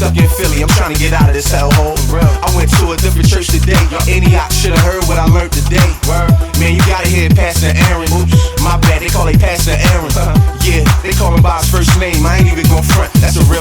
stuck in Philly, I'm trying to get out of this hellhole. I went to a different church today. Antioch should've heard what I learned today. Man, you gotta hear Pastor Aaron. My bad, they call it Pastor Aaron. Yeah, they call him by his first name. I ain't even gon' front. That's a real